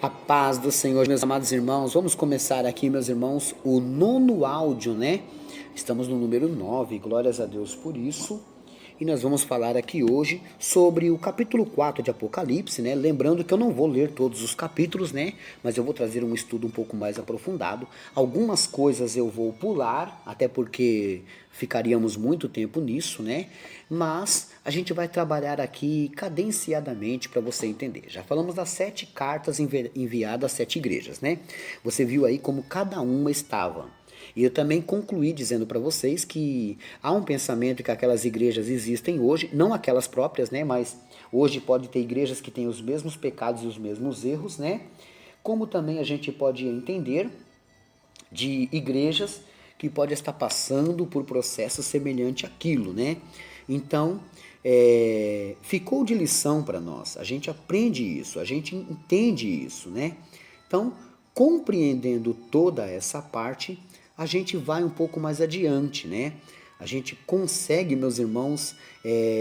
A paz do Senhor, meus amados irmãos. Vamos começar aqui, meus irmãos, o nono áudio, né? Estamos no número 9, glórias a Deus por isso. E nós vamos falar aqui hoje sobre o capítulo 4 de Apocalipse, né? Lembrando que eu não vou ler todos os capítulos, né? Mas eu vou trazer um estudo um pouco mais aprofundado. Algumas coisas eu vou pular, até porque ficaríamos muito tempo nisso, né? Mas a gente vai trabalhar aqui cadenciadamente para você entender. Já falamos das 7 cartas enviadas às 7 igrejas, né? Você viu aí como cada uma estava. E eu também concluí dizendo para vocês que há um pensamento que aquelas igrejas existem hoje, não aquelas próprias, né? Mas hoje pode ter igrejas que têm os mesmos pecados e os mesmos erros, né? Como também a gente pode entender de igrejas que podem estar passando por processo semelhante àquilo, né? Então, ficou de lição para nós. A gente aprende isso, a gente entende isso, né? Então, compreendendo toda essa parte, a gente vai um pouco mais adiante, né? A gente consegue, meus irmãos,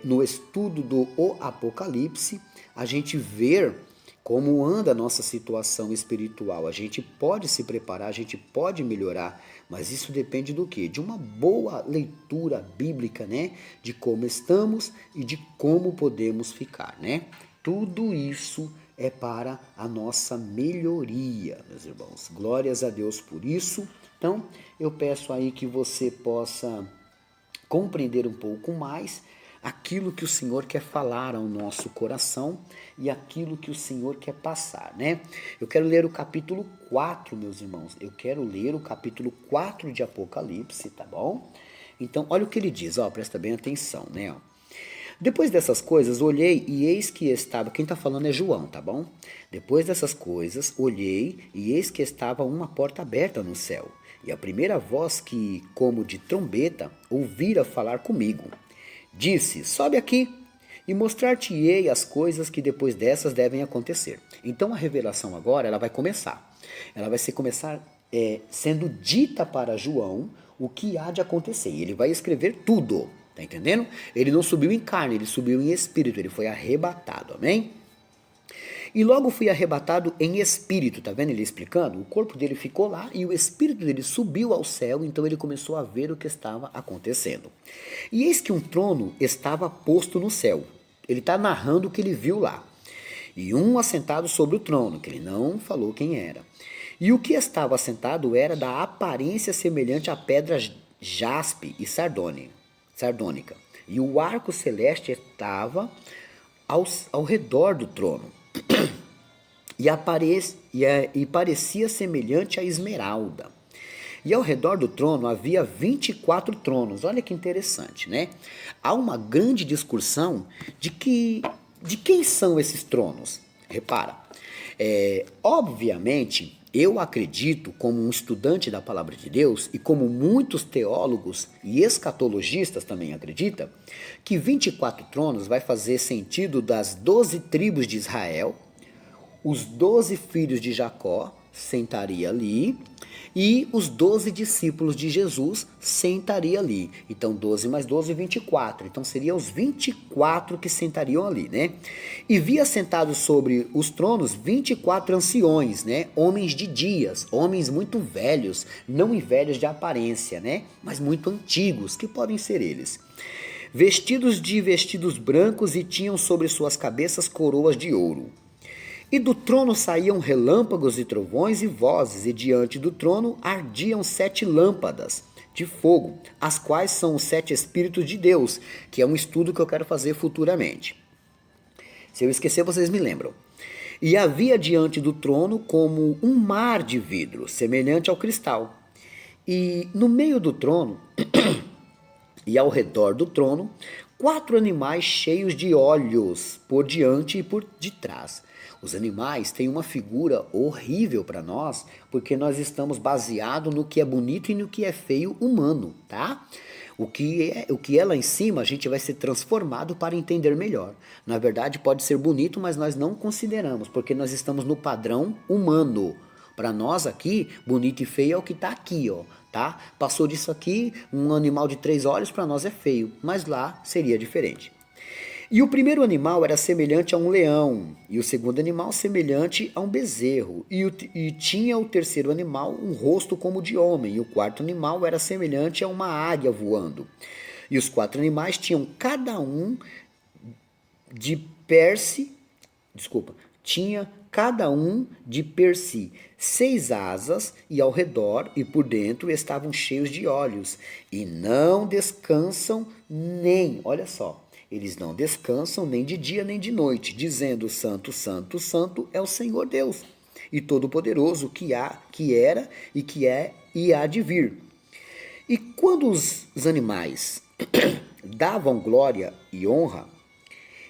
no estudo do Apocalipse, a gente ver como anda a nossa situação espiritual. A gente pode se preparar, a gente pode melhorar, mas isso depende do quê? De uma boa leitura bíblica, né? De como estamos e de como podemos ficar, né? Tudo isso é para a nossa melhoria, meus irmãos. Glórias a Deus por isso. Então, eu peço aí que você possa compreender um pouco mais aquilo que o Senhor quer falar ao nosso coração e aquilo que o Senhor quer passar, né? Eu quero ler o capítulo 4, meus irmãos. Eu quero ler o capítulo 4 de Apocalipse, tá bom? Então, olha o que ele diz, ó, presta bem atenção, né? Ó. Depois dessas coisas, olhei e eis que estava... Quem está falando é João, tá bom? Depois dessas coisas, olhei e eis que estava uma porta aberta no céu. E a primeira voz que, como de trombeta, ouvira falar comigo, disse, sobe aqui e mostrar-te-ei as coisas que depois dessas devem acontecer. Então a revelação agora ela vai começar. Ela vai começar sendo dita para João o que há de acontecer. E ele vai escrever tudo. Tá entendendo? Ele não subiu em carne, ele subiu em espírito, ele foi arrebatado, amém? E logo fui arrebatado em espírito, tá vendo ele explicando? O corpo dele ficou lá e o espírito dele subiu ao céu, então ele começou a ver o que estava acontecendo. E eis que um trono estava posto no céu. Ele está narrando o que ele viu lá. E um assentado sobre o trono, que ele não falou quem era. E o que estava assentado era da aparência semelhante a pedras jaspe e sardônica. E o arco celeste estava ao redor do trono. E parecia semelhante a esmeralda. E ao redor do trono havia 24 tronos. Olha que interessante, né? Há uma grande discussão de quem são esses tronos. Repara, obviamente, eu acredito, como um estudante da palavra de Deus, e como muitos teólogos e escatologistas também acreditam, que 24 tronos vai fazer sentido das 12 tribos de Israel, os 12 filhos de Jacó sentaria ali, e os 12 discípulos de Jesus sentaria ali. Então 12 mais 12, 24. Então seriam os 24 que sentariam ali, né? E via sentados sobre os tronos 24 anciões, né? Homens de dias, homens muito velhos, não velhos de aparência, né? Mas muito antigos, que podem ser eles. Vestidos de vestidos brancos e tinham sobre suas cabeças coroas de ouro. E do trono saíam relâmpagos e trovões e vozes, e diante do trono ardiam 7 lâmpadas de fogo, as quais são os 7 Espíritos de Deus, que é um estudo que eu quero fazer futuramente. Se eu esquecer, vocês me lembram. E havia diante do trono como um mar de vidro, semelhante ao cristal. E no meio do trono, e ao redor do trono, 4 animais cheios de olhos, por diante e por detrás. Os animais têm uma figura horrível para nós, porque nós estamos baseados no que é bonito e no que é feio humano, tá? O que é lá em cima, a gente vai ser transformado para entender melhor. Na verdade, pode ser bonito, mas nós não consideramos, porque nós estamos no padrão humano. Para nós aqui, bonito e feio é o que está aqui, ó, tá? Passou disso aqui, um animal de 3 olhos para nós é feio, mas lá seria diferente. E o primeiro animal era semelhante a um leão, e o segundo animal semelhante a um bezerro, e tinha o terceiro animal um rosto como de homem, e o quarto animal era semelhante a uma águia voando. E os quatro animais tinham cada um de tinha cada um de per si 6 asas, e ao redor e por dentro estavam cheios de olhos, e não descansam nem, olha só, eles não descansam nem de dia nem de noite, dizendo: Santo, Santo, Santo é o Senhor Deus, e Todo-Poderoso, que era e que é e há de vir. E quando os animais davam glória e honra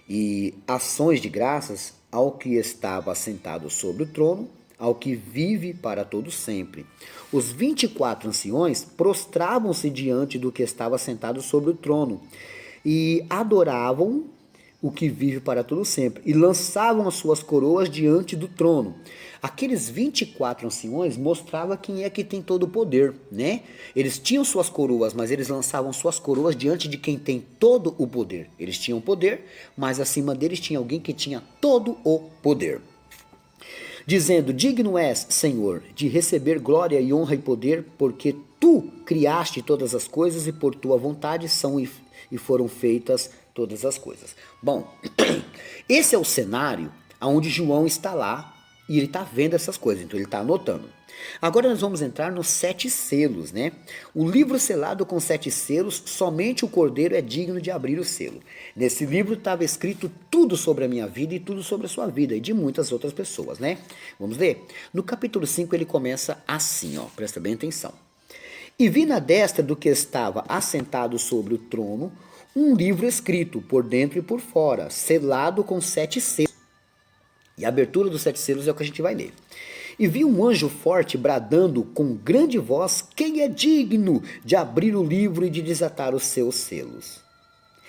e ações de graças ao que estava assentado sobre o trono, ao que vive para todo sempre. Os 24 anciões prostravam-se diante do que estava sentado sobre o trono e adoravam o que vive para todo sempre, e lançavam as suas coroas diante do trono. Aqueles 24 anciões mostravam quem é que tem todo o poder, né? Eles tinham suas coroas, mas eles lançavam suas coroas diante de quem tem todo o poder. Eles tinham poder, mas acima deles tinha alguém que tinha todo o poder. Dizendo: digno és, Senhor, de receber glória e honra e poder, porque tu criaste todas as coisas e por tua vontade são e foram feitas todas as coisas. Bom, esse é o cenário onde João está lá e ele está vendo essas coisas, então ele está anotando. Agora nós vamos entrar nos 7 selos, né? O livro selado com 7 selos, somente o Cordeiro é digno de abrir o selo. Nesse livro estava escrito tudo sobre a minha vida e tudo sobre a sua vida e de muitas outras pessoas, né? Vamos ler? No capítulo 5 ele começa assim, ó, presta bem atenção. E vi na destra do que estava assentado sobre o trono um livro escrito por dentro e por fora, selado com 7 selos. E a abertura dos 7 selos é o que a gente vai ler. E vi um anjo forte bradando com grande voz: quem é digno de abrir o livro e de desatar os seus selos?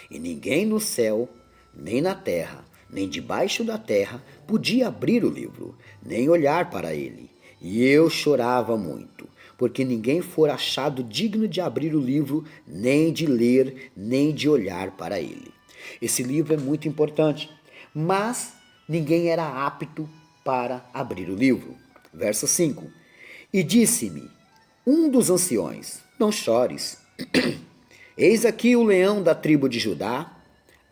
E ninguém no céu, nem na terra, nem debaixo da terra podia abrir o livro, nem olhar para ele. E eu chorava muito, porque ninguém fora achado digno de abrir o livro, nem de ler, nem de olhar para ele. Esse livro é muito importante, mas ninguém era apto para abrir o livro. Verso 5. E disse-me um dos anciões: não chores. Eis aqui o leão da tribo de Judá,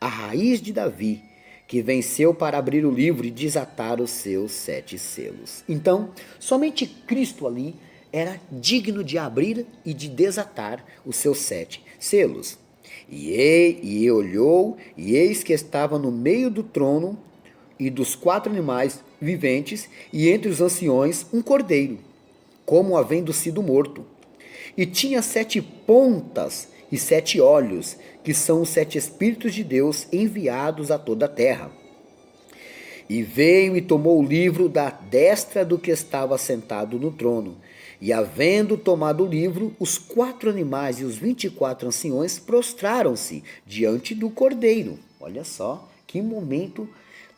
a raiz de Davi, que venceu para abrir o livro e desatar os seus 7 selos. Então, somente Cristo ali era digno de abrir e de desatar os seus 7 selos. E olhou, e eis que estava no meio do trono e dos 4 animais viventes, e entre os anciões um cordeiro, como havendo sido morto. E tinha 7 pontas e 7 olhos, que são os 7 Espíritos de Deus enviados a toda a terra. E veio e tomou o livro da destra do que estava sentado no trono. E havendo tomado o livro, os 4 animais e os 24 anciões prostraram-se diante do cordeiro. Olha só, que momento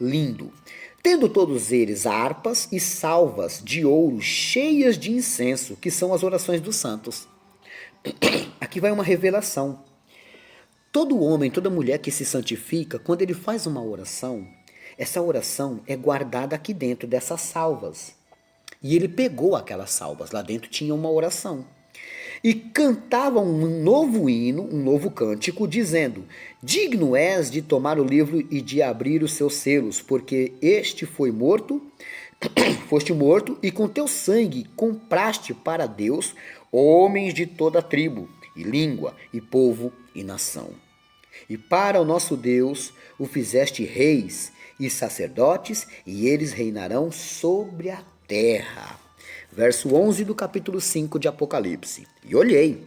lindo. Tendo todos eles harpas e salvas de ouro cheias de incenso, que são as orações dos santos. Aqui vai uma revelação. Todo homem, toda mulher que se santifica, quando ele faz uma oração, essa oração é guardada aqui dentro dessas salvas. E ele pegou aquelas salvas, lá dentro tinha uma oração. E cantavam um novo hino, um novo cântico, dizendo: digno és de tomar o livro e de abrir os seus selos, porque foste morto, e com teu sangue compraste para Deus homens de toda tribo, e língua, e povo, e nação. E para o nosso Deus o fizeste reis e sacerdotes, e eles reinarão sobre a terra. Verso 11 do capítulo 5 de Apocalipse. E olhei,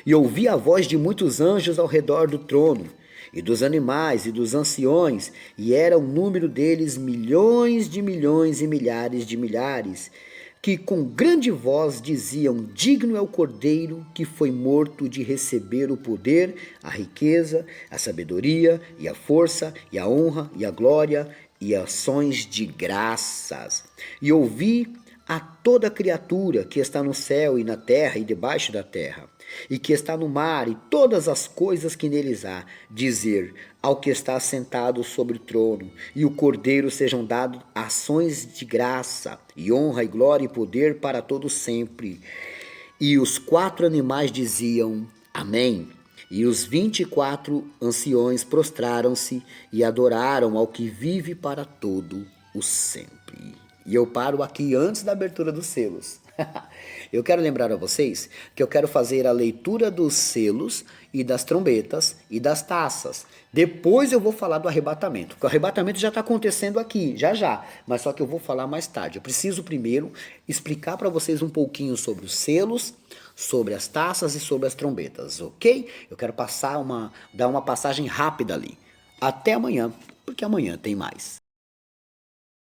e ouvi a voz de muitos anjos ao redor do trono, e dos animais e dos anciões, e era o número deles milhões de milhões e milhares de milhares, que com grande voz diziam: digno é o Cordeiro que foi morto de receber o poder, a riqueza, a sabedoria e a força e a honra e a glória e ações de graças. E ouvi a toda criatura que está no céu e na terra e debaixo da terra, e que está no mar e todas as coisas que neles há, dizer ao que está sentado sobre o trono e o Cordeiro sejam dados ações de graça e honra e glória e poder para todos sempre. E os 4 animais diziam Amém. E os 24 anciões prostraram-se e adoraram ao que vive para todo o sempre. E eu paro aqui antes da abertura dos selos. Eu quero lembrar a vocês que eu quero fazer a leitura dos selos e das trombetas e das taças. Depois eu vou falar do arrebatamento, porque o arrebatamento já está acontecendo aqui, já já, mas só que eu vou falar mais tarde. Eu preciso primeiro explicar para vocês um pouquinho sobre os selos, sobre as taças e sobre as trombetas, ok? Eu quero dar uma passagem rápida ali. Até amanhã, porque amanhã tem mais.